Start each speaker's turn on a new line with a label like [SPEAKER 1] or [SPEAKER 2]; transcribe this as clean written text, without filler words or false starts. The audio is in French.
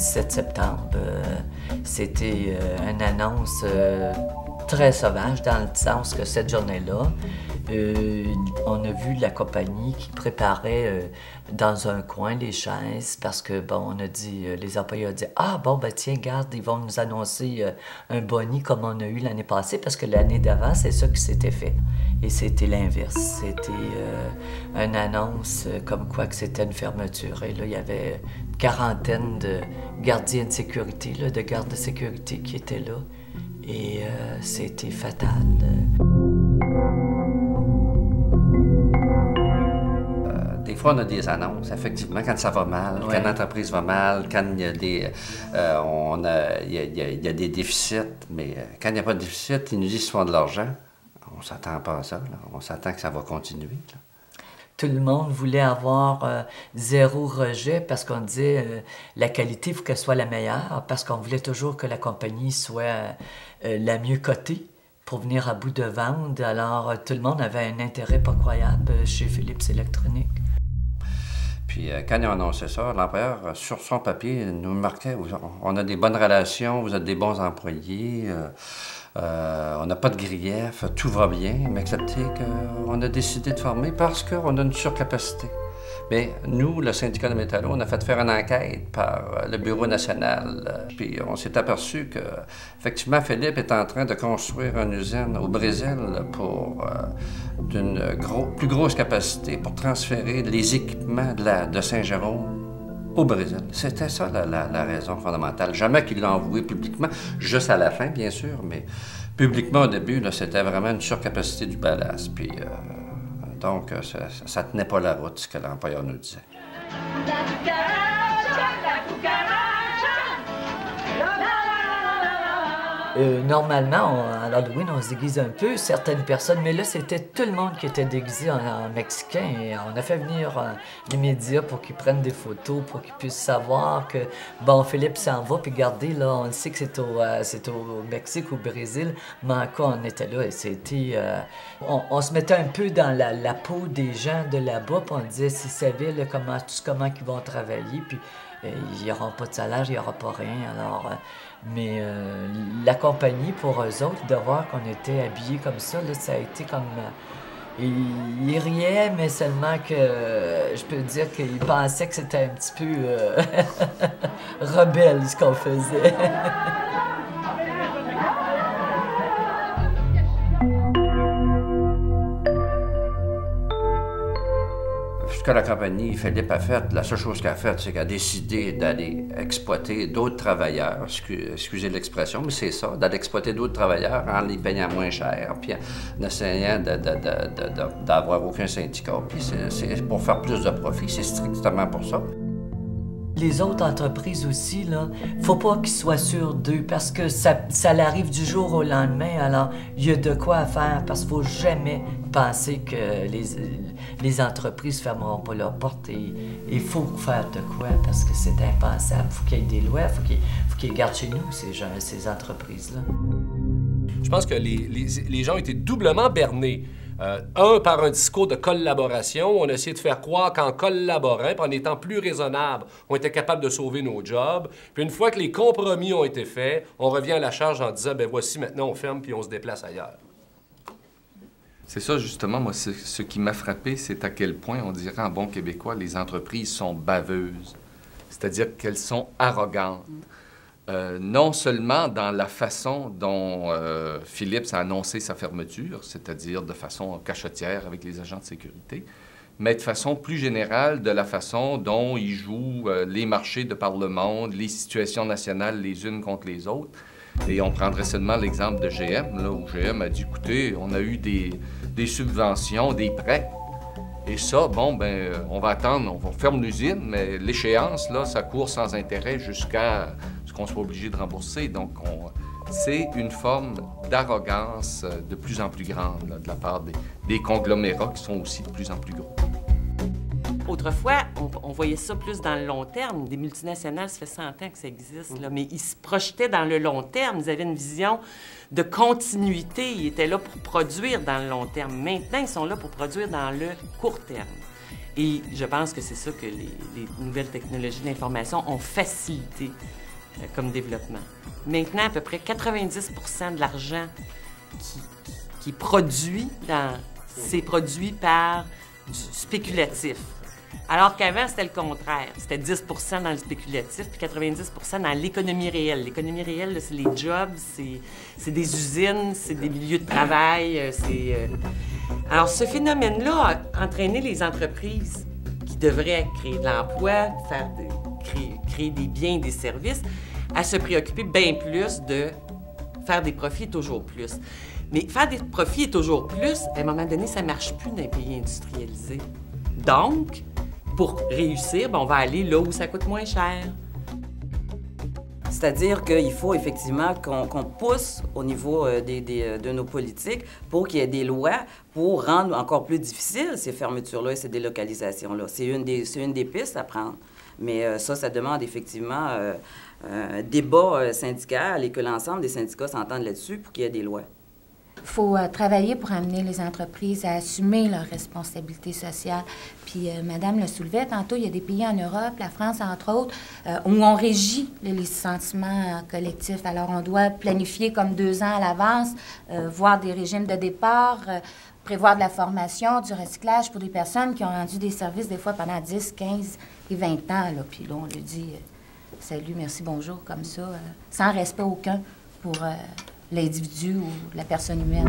[SPEAKER 1] 17 septembre. C'était une annonce très sauvage dans le sens que cette journée-là, on a vu la compagnie qui préparait dans un coin les chaises parce que, bon, on a dit, les employés ont dit « Ah, bon, ben tiens, garde, ils vont nous annoncer un boni comme on a eu l'année passée parce que l'année d'avant, c'est ça qui s'était fait. » Et c'était l'inverse. C'était une annonce comme quoi que c'était une fermeture. Et là, il y avait une quarantaine de gardiens de sécurité, là, de gardes de sécurité qui étaient là. Et c'était fatal.
[SPEAKER 2] Des fois, on a des annonces, effectivement, quand ça va mal,
[SPEAKER 1] ouais.
[SPEAKER 2] Quand l'entreprise va mal, quand il y a des, il y a des déficits, mais quand il n'y a pas de déficit, ils nous disent qu'ils font de l'argent. On ne s'attend pas à ça, là. On s'attend que ça va continuer. Là.
[SPEAKER 1] Tout le monde voulait avoir zéro rejet parce qu'on disait la qualité, il faut qu'elle soit la meilleure parce qu'on voulait toujours que la compagnie soit la mieux cotée pour venir à bout de vendre. Alors, tout le monde avait un intérêt pas croyable chez Philips Électronique.
[SPEAKER 2] Puis, quand ils ont annoncé ça, l'employeur, sur son papier, nous marquait « On a des bonnes relations, vous êtes des bons employés, on n'a pas de grief, tout va bien, mais excepté qu'on a décidé de former parce qu'on a une surcapacité. » Mais nous, le syndicat de métallos, on a fait faire une enquête par le Bureau national. Puis on s'est aperçu que, effectivement, Philips est en train de construire une usine au Brésil pour d'une plus grosse capacité pour transférer les équipements de Saint-Jérôme au Brésil. C'était ça la raison fondamentale. Jamais qu'il l'a avoué publiquement, juste à la fin, bien sûr, mais publiquement au début, c'était vraiment une surcapacité du ballast. Puis, donc, ça tenait pas la route, ce que l'employeur nous disait.
[SPEAKER 1] Normalement, à l'Halloween, on se déguise un peu, certaines personnes, mais là, c'était tout le monde qui était déguisé en mexicain. Et on a fait venir les médias pour qu'ils prennent des photos, pour qu'ils puissent savoir que, bon, Philippe s'en va, puis regardez, là, on sait que c'est au Mexique, au Brésil, mais encore, on était là et c'était... on se mettait un peu dans la peau des gens de là-bas, puis on disait, s'ils savaient là, comment ils vont travailler, puis il n'y aura pas de salaire, il n'y aura pas rien, alors... Mais la compagnie, pour eux autres, de voir qu'on était habillés comme ça, là, ça a été comme... Ils riaient, mais seulement que je peux dire qu'ils pensaient que c'était un petit peu rebelle ce qu'on faisait.
[SPEAKER 2] Ce que la compagnie Philips a fait, la seule chose qu'elle a faite, c'est qu'elle a décidé d'aller exploiter d'autres travailleurs, excusez l'expression, mais c'est ça, d'aller exploiter d'autres travailleurs en les payant moins cher, puis en essayant d'avoir aucun syndicat, puis c'est pour faire plus de profit, c'est strictement pour ça.
[SPEAKER 1] Les autres entreprises aussi, là, faut pas qu'ils soient sûrs d'eux parce que ça l'arrive du jour au lendemain. Alors, il y a de quoi à faire parce qu'il faut jamais penser que les entreprises fermeront pas leurs portes. Et il faut faire de quoi parce que c'est impensable. Il faut qu'il y ait des lois, il faut qu'ils gardent chez nous, ces entreprises-là.
[SPEAKER 3] Je pense que les gens ont été doublement bernés. Un, par un discours de collaboration. On a essayé de faire croire qu'en collaborant, puis en étant plus raisonnable, on était capable de sauver nos jobs. Puis une fois que les compromis ont été faits, on revient à la charge en disant, ben voici, maintenant on ferme puis on se déplace ailleurs.
[SPEAKER 4] C'est ça, justement, moi, ce qui m'a frappé, c'est à quel point, on dirait en bon québécois, les entreprises sont baveuses. C'est-à-dire qu'elles sont arrogantes. Non seulement dans la façon dont Philips a annoncé sa fermeture, c'est-à-dire de façon cachottière avec les agents de sécurité, mais de façon plus générale de la façon dont ils jouent les marchés de par le monde, les situations nationales les unes contre les autres. Et on prendrait seulement l'exemple de GM, là, où GM a dit, écoutez, on a eu des subventions, des prêts, et ça, bon, ben, on va attendre, on ferme l'usine, mais l'échéance, là, ça court sans intérêt jusqu'à ce qu'on soit obligé de rembourser. Donc, c'est une forme d'arrogance de plus en plus grande là, de la part des conglomérats qui sont aussi de plus en plus gros.
[SPEAKER 5] Autrefois, on voyait ça plus dans le long terme. Des multinationales, ça fait 100 ans que ça existe, là, mais ils se projetaient dans le long terme. Ils avaient une vision de continuité. Ils étaient là pour produire dans le long terme. Maintenant, ils sont là pour produire dans le court terme. Et je pense que c'est ça que les nouvelles technologies d'information ont facilité comme développement. Maintenant, à peu près 90 de l'argent qui est produit c'est produit par du spéculatif. Alors qu'avant, c'était le contraire. C'était 10 dans le spéculatif, puis 90 dans l'économie réelle. L'économie réelle, c'est les jobs, c'est des usines, c'est des milieux de travail. Alors, ce phénomène-là a entraîné les entreprises qui devraient créer de l'emploi, créer des biens et des services, à se préoccuper bien plus de faire des profits toujours plus. Mais faire des profits toujours plus, à un moment donné, ça ne marche plus dans les pays industrialisés. Donc, pour réussir, on va aller là où ça coûte moins cher.
[SPEAKER 6] C'est-à-dire qu'il faut effectivement qu'on pousse au niveau de nos politiques pour qu'il y ait des lois pour rendre encore plus difficiles ces fermetures-là et ces délocalisations-là. C'est une des pistes à prendre. Mais ça demande effectivement un débat syndical et que l'ensemble des syndicats s'entendent là-dessus pour qu'il y ait des lois.
[SPEAKER 7] Il faut travailler pour amener les entreprises à assumer leurs responsabilités sociales. Puis, Madame le soulevait tantôt, il y a des pays en Europe, la France entre autres, où on régit le licenciement collectif. Alors, on doit planifier comme 2 ans à l'avance, voir des régimes de départ, prévoir de la formation, du recyclage pour des personnes qui ont rendu des services des fois pendant 10, 15 et 20 ans. Là. Puis là, on lui dit salut, merci, bonjour, comme ça, sans respect aucun pour l'individu ou la personne humaine.